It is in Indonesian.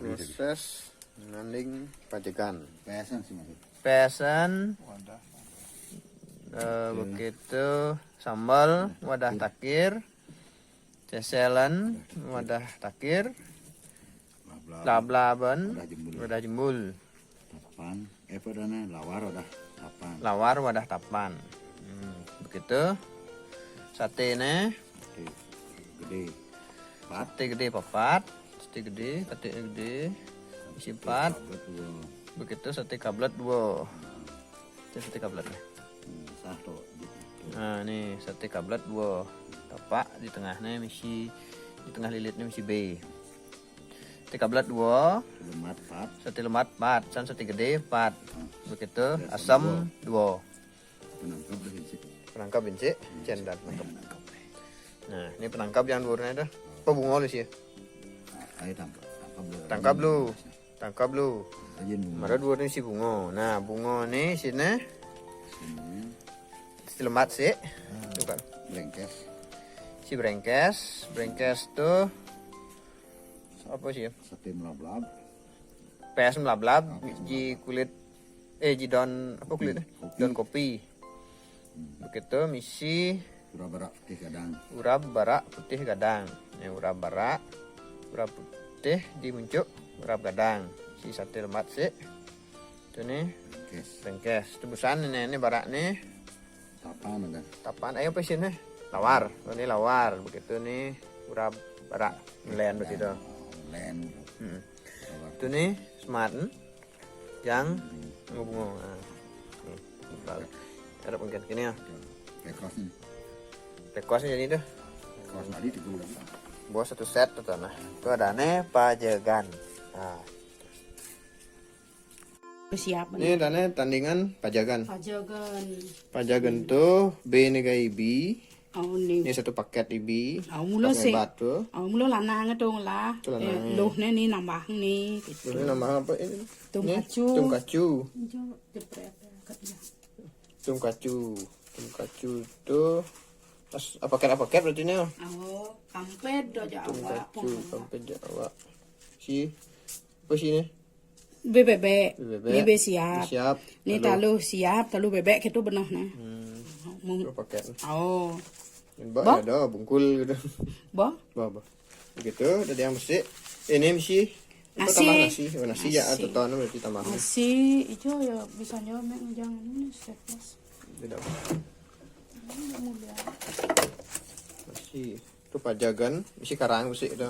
proses nanding pajagan. Pesan sih masih. Pesan, begitu sambal, wadah takir, ceselan, wadah takir, lab-laban, wadah jembul, Tapan, padahal lawar udah tapan. lawar, wadah tapan. Begitu satenya, Gede. sate gede papat, sate gede, katik gede, isi 4. Begitu sate kablet 2. Itu sate kablet. Satu. Nah, ini sate kablet 2. Tapak di tengahnya misi, di tengah lilitnya misi B. Sate kablet 2, Lemat 4. sate lemat 4, dan sate gede 4. Begitu asam 2. Penangkap dari sini. Penangkap binci, cendal penangkap. Nah, ini penangkap yang luarnya dah. Apa bunga lu sih? Ayo tangkap. Tangkap lu. Tangkap lu. Aja bunga. Mara dua ni si bunga. Nah, bunga ni sini Sini. si lemat sih. Tuh kan. Brengkes. Si brengkes. Brengkes tuh apa sih? Sate melablab. PS melablab ji kulit ji daun apa kulitnya? Kopi. Daun kopi. Begitu misi Pura-pura putih kadang. urap barak putih gadang. Ini urap barak, urap putih dimuncuk, urap gadang. Si sate lemat sih. Itu nih Brengkes. brengkes. Tebusan ini barak nih. Tapan ada. Tapan ayo apa sih nih? Lawar. Oh, ini lawar. Begitu nih urap barak melen begitu. Len. Itu nih sematen yang ngubung. Nah, nih. Ada mungkin gini ya. Pekos nih. Pekosnya jadi tuh. Pekos tadi 3 Bawa satu set tuh nah. Itu ada nih pajagan. Nah, Siap ini ada tandingan pajagan. pajagan. Pajagan tuh B nih kayak IB. Au ni. Ini satu paket IB. Au mula Pakai se. batu. Au mula lanang dong lah. Itu lanang. Loh ni nambah ni gitu. Ini nama apa ini? Tum Ini kacu. Tum kacu. Jo jepret katnya. Tum kacu. Tum kacu tuh paket berarti nih. Au kampet do Tum Jawa. kacu sampai Jawa. Si apa sih ini? Bebek. Bebek. Ni be siap. Siap. Ni talu siap, talu bebek itu benar nah. Itu paket. Oh. Mbak Bah? ada bungkul gitu. Bah? Bah. Begitu dari yang mesti ini mesti apa Nasi. tambah nasi. Oh, nasi ya Nasi. atau tahun berarti tambah. Masih itu ya bisa nyoba jangan ini sepas. Tidak. Nasi. Itu pajagan, mesti karang mesti itu.